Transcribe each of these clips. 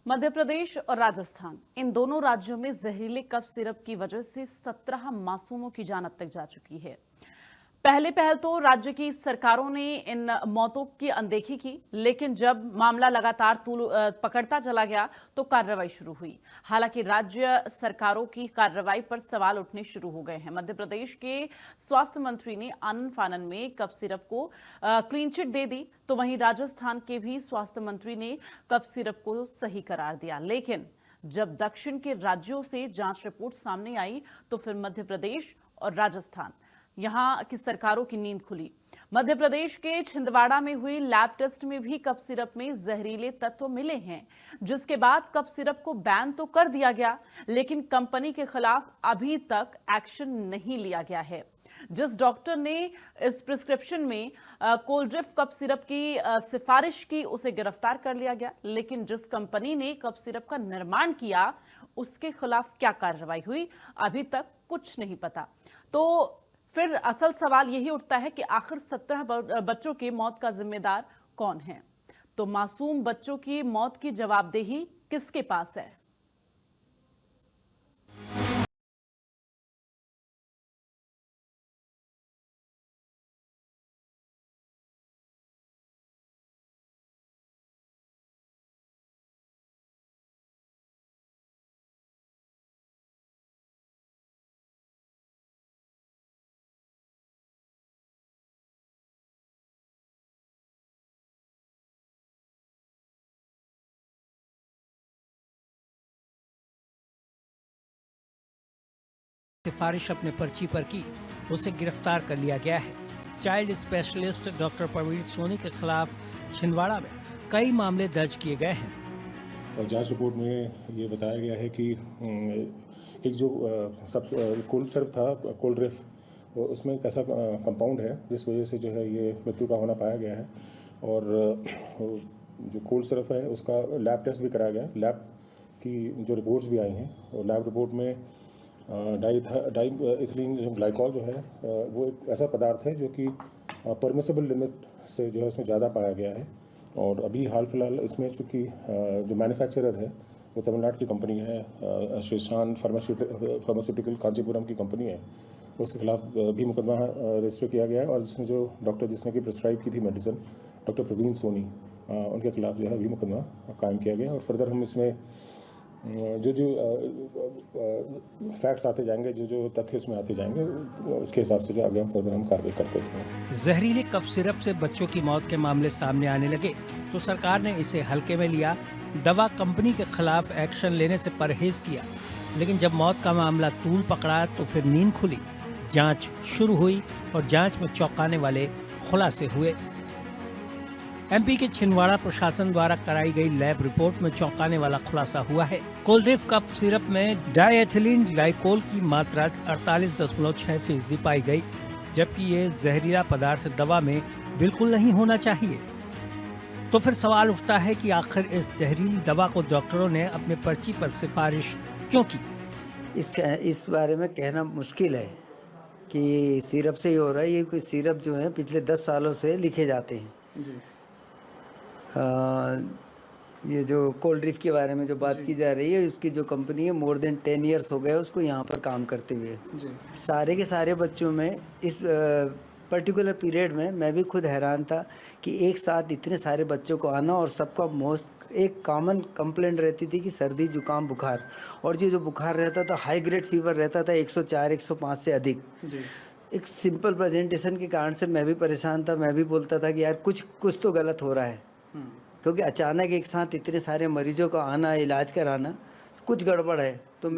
मध्य प्रदेश और राजस्थान, इन दोनों राज्यों में जहरीले कफ सिरप की वजह से 17 मासूमों की जान अब तक जा चुकी है। पहल तो राज्य की सरकारों ने इन मौतों की अनदेखी की, लेकिन जब मामला लगातार पकड़ता चला गया तो कार्रवाई शुरू हुई। हालांकि राज्य सरकारों की कार्रवाई पर सवाल उठने शुरू हो गए हैं। मध्य प्रदेश के स्वास्थ्य मंत्री ने आनन फानन में कफ सिरप को क्लीन चिट दे दी, तो वहीं राजस्थान के भी स्वास्थ्य मंत्री ने कफ सिरप को सही करार दिया। लेकिन जब दक्षिण के राज्यों से जांच रिपोर्ट सामने आई तो फिर मध्य प्रदेश और राजस्थान, यहां की सरकारों की नींद खुली। मध्य प्रदेश के छिंदवाड़ा में हुई लैब टेस्ट में भी कफ सिरप में जहरीले तत्व मिले हैं, जिसके बाद कफ सिरप को बैन तो कर दिया गया, लेकिन कंपनी के खिलाफ अभी तक एक्शन नहीं लिया गया है। जिस डॉक्टर ने इस प्रिस्क्रिप्शन में कोल्ड्रिफ कफ सिरप की सिफारिश की, उसे गिरफ्तार कर लिया गया, लेकिन जिस कंपनी ने कफ सिरप का निर्माण किया उसके खिलाफ क्या कार्रवाई हुई, अभी तक कुछ नहीं पता। तो फिर असल सवाल यही उठता है कि आखिर 17 बच्चों की मौत का जिम्मेदार कौन है? तो मासूम बच्चों की मौत की जवाबदेही किसके पास है? सिफारिश अपने पर्ची पर की, उसे गिरफ्तार कर लिया गया है। Child specialist doctor Praveen Soni के खिलाफ छिंदवाड़ा में कई मामले दर्ज किए गए हैं। और जांच रिपोर्ट में ये बताया गया है कि एक जो कोल्ड सिरप था, कोल्ड्रिफ, उसमें एक ऐसा कंपाउंड है जिस वजह से जो है ये मृत्यु का होना पाया गया है। और जो कोल्ड सिरप है उसका लैब टेस्ट भी कराया गया। लैब की जो रिपोर्ट्स भी आई हैं, और लैब रिपोर्ट में डाईइथिलीन ग्लाइकॉल जो है वो एक ऐसा पदार्थ है जो कि परमिसिबल लिमिट से जो है उसमें ज़्यादा पाया गया है। और अभी हाल फिलहाल इसमें चूँकि जो मैन्युफैक्चरर है वो तमिलनाडु की कंपनी है, श्रीशान फार्मास्यूटिकल कांचीपुरम की कंपनी है, उसके खिलाफ भी मुकदमा रजिस्टर किया गया है। और जिसने जो डॉक्टर जिसने कि प्रिस्क्राइब की थी मेडिसिन, डॉक्टर प्रवीण सोनी, उनके खिलाफ जो है अभी मुकदमा कायम किया गया। और फर्दर हम इसमें जो फैक्ट्स आते जाएंगे, जो तथ्य उसमें आते जाएंगे, उसके हिसाब से जो आगे हम फर्दर हम कार्रवाई करते हैं। जहरीले कफ सिरप से बच्चों की मौत के मामले सामने आने लगे तो सरकार ने इसे हल्के में लिया, दवा कंपनी के खिलाफ एक्शन लेने से परहेज किया। लेकिन जब मौत का मामला तूल पकड़ा तो फिर नींद खुली, जांच शुरू हुई और जांच में चौंकाने वाले खुलासे हुए। एमपी के छिंदवाड़ा प्रशासन द्वारा कराई गई लैब रिपोर्ट में चौंकाने वाला खुलासा हुआ है। कोल्ड्रिफ कफ सिरप में डाईइथिलीन ग्लाइकोल की मात्रा 48.6% पाई गई, जबकि ये जहरीला पदार्थ दवा में बिल्कुल नहीं होना चाहिए। तो फिर सवाल उठता है कि आखिर इस जहरीली दवा को डॉक्टरों ने अपने पर्ची पर सिफारिश क्यों की? इस बारे में कहना मुश्किल है कि सिरप से ही हो रहा है। ये कोई सिरप जो है पिछले 10 सालों से लिखे जाते हैं जी। ये जो कोल्ड्रिफ के बारे में जो बात की जा रही है, उसकी जो कंपनी है मोर देन 10 ईयर्स हो गए उसको यहाँ पर काम करते हुए जी। सारे के सारे बच्चों में इस पर्टिकुलर पीरियड में मैं भी खुद हैरान था कि एक साथ इतने सारे बच्चों को आना, और सबका मोस्ट एक कॉमन कंप्लेंट रहती थी कि सर्दी जुकाम बुखार, और जो बुखार रहता था हाई ग्रेड फीवर रहता था 104 105 से अधिक जी। एक सिंपल प्रेजेंटेशन के कारण से मैं भी परेशान था। मैं भी बोलता था कि यार कुछ तो गलत हो रहा है, क्योंकि अचानक एक साथ इतने सारे मरीजों को आना, इलाज कराना, कुछ गड़बड़ है। तो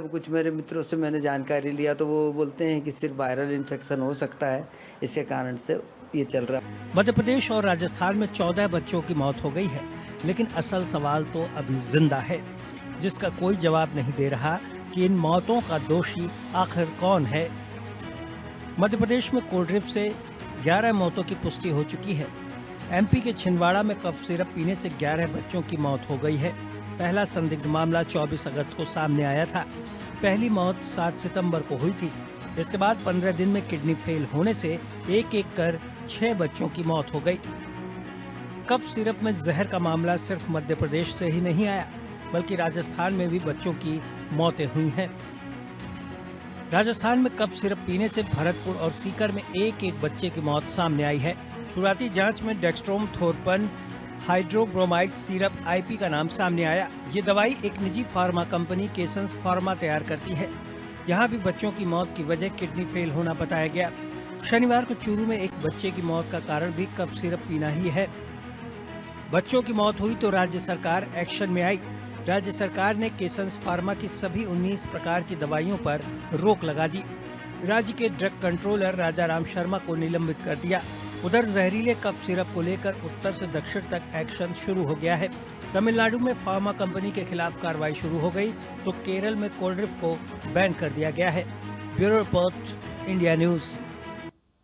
कुछ मेरे मित्रों से मैंने जानकारी लिया तो वो बोलते हैं कि सिर्फ वायरल इन्फेक्शन हो सकता है, इसके कारण से ये चल रहा है। मध्य प्रदेश और राजस्थान में 14 बच्चों की मौत हो गई है, लेकिन असल सवाल तो अभी जिंदा है, जिसका कोई जवाब नहीं दे रहा कि इन मौतों का दोषी आखिर कौन है। मध्य प्रदेश में कोल्ड्रिफ से 11 मौतों की पुष्टि हो चुकी है। एमपी के छिंदवाड़ा में कफ सिरप पीने से 11 बच्चों की मौत हो गई है। पहला संदिग्ध मामला 24 अगस्त को सामने आया था। पहली मौत 7 सितंबर को हुई थी। इसके बाद 15 दिन में किडनी फेल होने से एक कर 6 बच्चों की मौत हो गई। कफ सिरप में जहर का मामला सिर्फ मध्य प्रदेश से ही नहीं आया। बल्कि राजस्थान में भी बच्चों की मौतें हुई हैं। राजस्थान में कफ सिरप पीने से भरतपुर और सीकर में एक एक बच्चे की मौत सामने आई है। शुरुआती जांच में डेक्स्ट्रोमेथोर्पन हाइड्रोब्रोमाइड सिरप आईपी का नाम सामने आया। ये दवाई एक निजी फार्मा कंपनी केसेंस फार्मा तैयार करती है। यहाँ भी बच्चों की मौत की वजह किडनी फेल होना बताया गया। शनिवार को चूरू में एक बच्चे की मौत का कारण भी कफ सिरप पीना ही है। बच्चों की मौत हुई तो राज्य सरकार एक्शन में आई। राज्य सरकार ने केसेंस फार्मा की सभी 19 प्रकार की दवाइयों पर रोक लगा दी। राज्य के ड्रग कंट्रोलर राजाराम शर्मा को निलंबित कर दिया। उधर जहरीले कफ सिरप को लेकर उत्तर से दक्षिण तक एक्शन शुरू हो गया है। तमिलनाडु में फार्मा कंपनी के खिलाफ कार्रवाई शुरू हो गई तो केरल में कोल्ड ड्रिंक को बैन कर दिया गया है। Bureau report, India news.